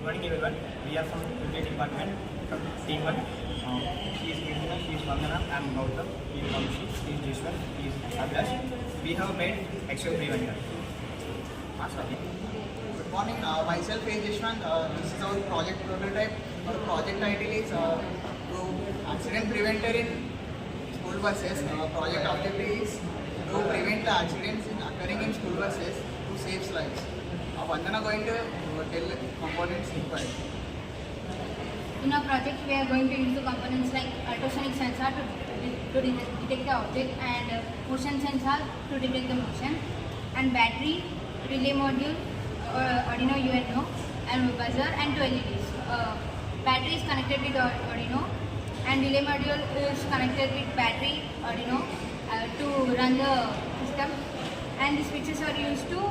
Good morning everyone. We are from Cricket department from team 1. She is Kirtina, she is Vandana, I am Gautam, he is Vamshi, he is Jishwar, he is Abhilash. We have made axiom preventer. Good morning, myself is Jishwan. This is our project prototype. Our project title is to accident preventer in school buses. Project objective is to prevent the accidents occurring in school buses to save lives. Vandana going to tell components required. In our project, we are going to use the components like ultrasonic sensor to detect the object, and motion sensor to detect the motion, and battery, relay module, Arduino UNO, and buzzer, and two LEDs. Battery is connected with Arduino, and relay module is connected with battery Arduino to run the system, and the switches are used to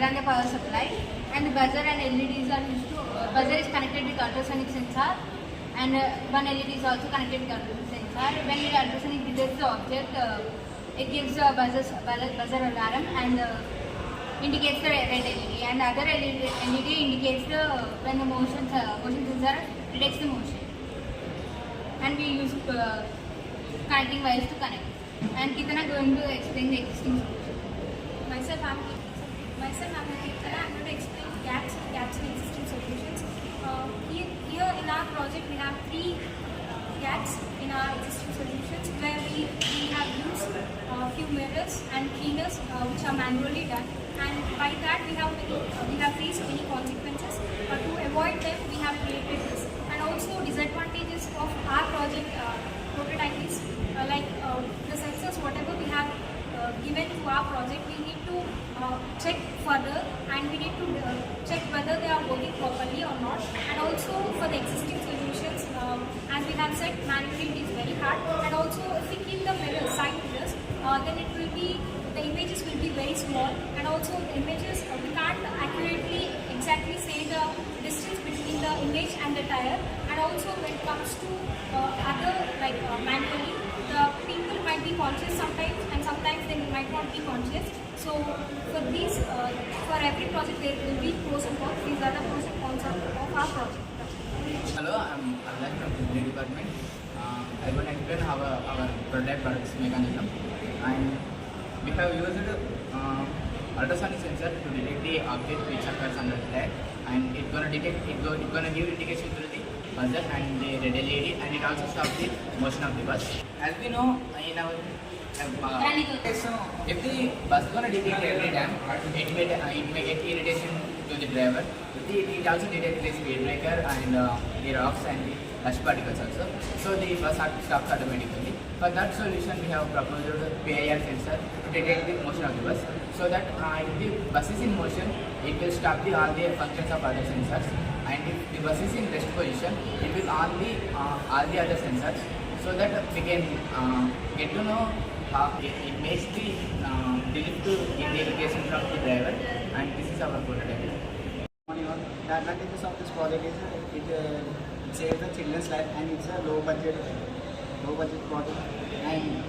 run the power supply, and the buzzer and LEDs are used to, buzzer is connected with ultrasonic sensor, and one LED is also connected with ultrasonic sensor. When the ultrasonic detects the object, it gives a buzzer alarm and indicates the red LED, and the other LED indicates when the motion sensor detects the motion. And we use connecting wires to connect. And Kitana going to explain the existing solution. Myself, I'm Kirtana. I'm going to explain gaps in existing solutions. Here in our project, we have three gaps in our existing solutions where we have used a few mirrors and cleaners which are manually done, and by that we have faced many consequences. To avoid them, we have created this. And also disadvantages of our project prototype is like the sensors, whatever we have given to our project, we need to check further, and we need to check whether they are working properly or not. And also for the existing solutions, as we have said, manually it is very hard. And also if we keep the mirrors, side mirrors, then it will be, the images will be very small, and also the images, we can't accurately exactly say the distance between the image and the tire. And also when it comes to other like manually, the people might be conscious sometimes, and sometimes they might not be conscious. So for these, for every project there will be pros and cons. These are the pros and cons of our project. Hello, I'm Abhilash from Cricket department. I will explain our prototype works mechanism, and we have used ultrasonic sensor to detect the object which occurs under the tag, and it's gonna detect, it's gonna give indication to the buzzer and the red LED, and it also stops the motion of the bus. As we know, in our if the bus is gonna detect every time, it may get irritation to the driver. It also detects the speed breaker and the rocks and the dust particles also. So the bus stops automatically. For that solution, we have proposed the PIR sensor to detect the motion of the bus, so that if the bus is in motion, it will stop all the functions of other sensors, and if the bus is in rest position, it will on all the other sensors, so that we can get to know how it makes the delete to give the indication from the driver, and this is our prototype. The advantages of this project is it saves the children's life, and it's a low budget project. And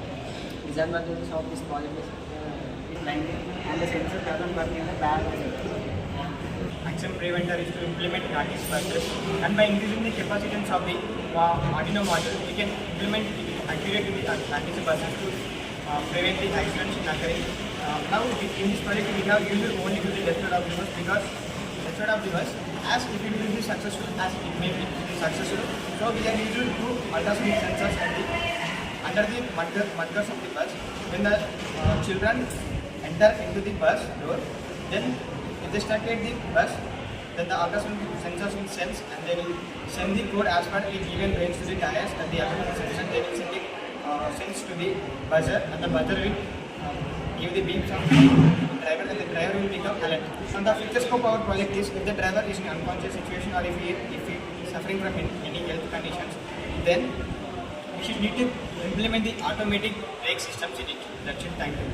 disadvantages of this project is it's blinding, and the sensor doesn't work in the bad way. Axiom preventer is to implement practice buses, and by increasing the capacitance of the Arduino module, we can implement accurately the practice buses to prevent the accidents in occurring. Now in this project we have used only to the left side of the bus, because left side of the bus, as if it will be successful as it may be successful, so we are using two ultrasonic sensors under the mudguards of the bus. When the children enter into the bus door, then if they started the bus, then the ultrasonic sensors will sense, and they will send the code as per the given range to the tires, and the ultrasonic sensor they will send the sense to the buzzer, and the buzzer will give the beeps of the driver, and the driver will become alert. And the future scope of our project is, if the driver is in an unconscious situation, or if he is suffering from any health conditions, then we should need to implement the automatic brake systems in it. That's it. Thank you.